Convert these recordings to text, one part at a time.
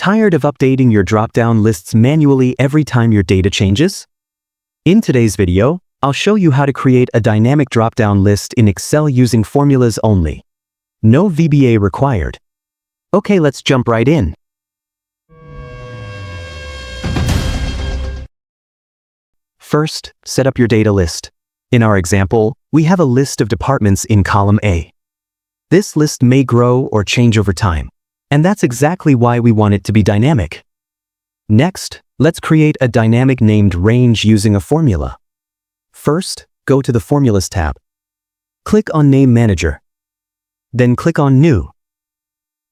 Tired of updating your drop-down lists manually every time your data changes? In today's video, I'll show you how to create a dynamic drop-down list in Excel using formulas only. No VBA required. Okay, let's jump right in. First, set up your data list. In our example, we have a list of departments in column A. This list may grow or change over time, and that's exactly why we want it to be dynamic. Next, let's create a dynamic named range using a formula. First, go to the Formulas tab. Click on Name Manager. Then click on New.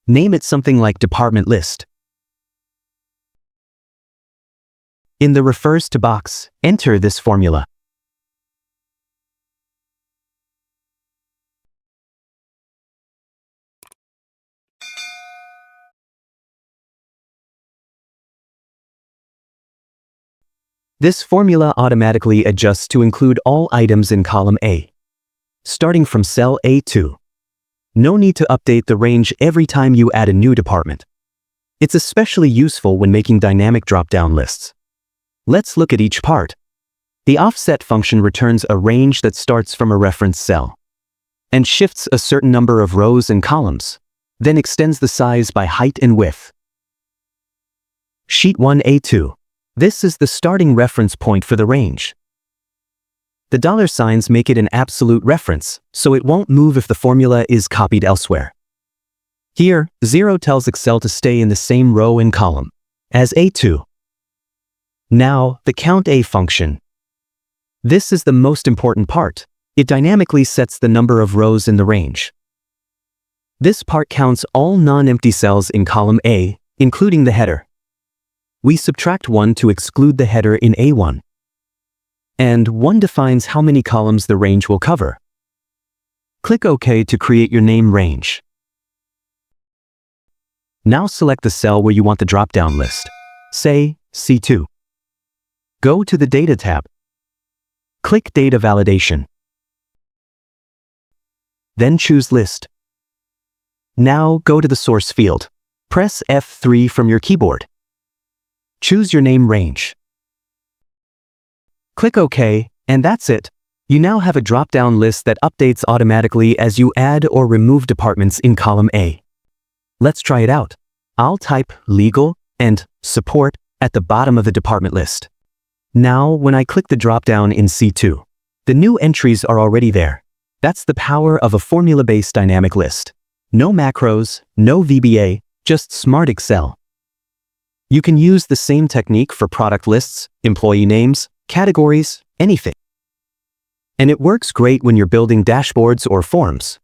Name it something like Department List. In the Refers to box, enter this formula. This formula automatically adjusts to include all items in column A, starting from cell A2. No need to update the range every time you add a new department. It's especially useful when making dynamic drop-down lists. Let's look at each part. The offset function returns a range that starts from a reference cell and shifts a certain number of rows and columns, then extends the size by height and width. Sheet 1A2. This is the starting reference point for the range. The dollar signs make it an absolute reference, so it won't move if the formula is copied elsewhere. Here, 0 tells Excel to stay in the same row and column as A2. Now, the COUNTA function. This is the most important part. It dynamically sets the number of rows in the range. This part counts all non-empty cells in column A, including the header. We subtract 1 to exclude the header in A1. And 1 defines how many columns the range will cover. Click OK to create your name range. Now select the cell where you want the drop-down list, say C2. Go to the Data tab. Click Data Validation. Then choose List. Now go to the Source field. Press F3 from your keyboard. Choose your name range. Click OK, and that's it. You now have a drop-down list that updates automatically as you add or remove departments in column A. Let's try it out. I'll type Legal and Support at the bottom of the department list. Now, when I click the drop-down in C2, the new entries are already there. That's the power of a formula-based dynamic list. No macros, no VBA, just smart Excel. You can use the same technique for product lists, employee names, categories, anything. And it works great when you're building dashboards or forms.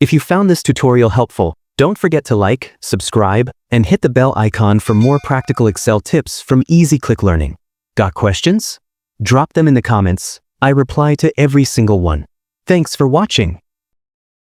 If you found this tutorial helpful, don't forget to like, subscribe, and hit the bell icon for more practical Excel tips from Easy Click Learning. Got questions? Drop them in the comments. I reply to every single one. Thanks for watching.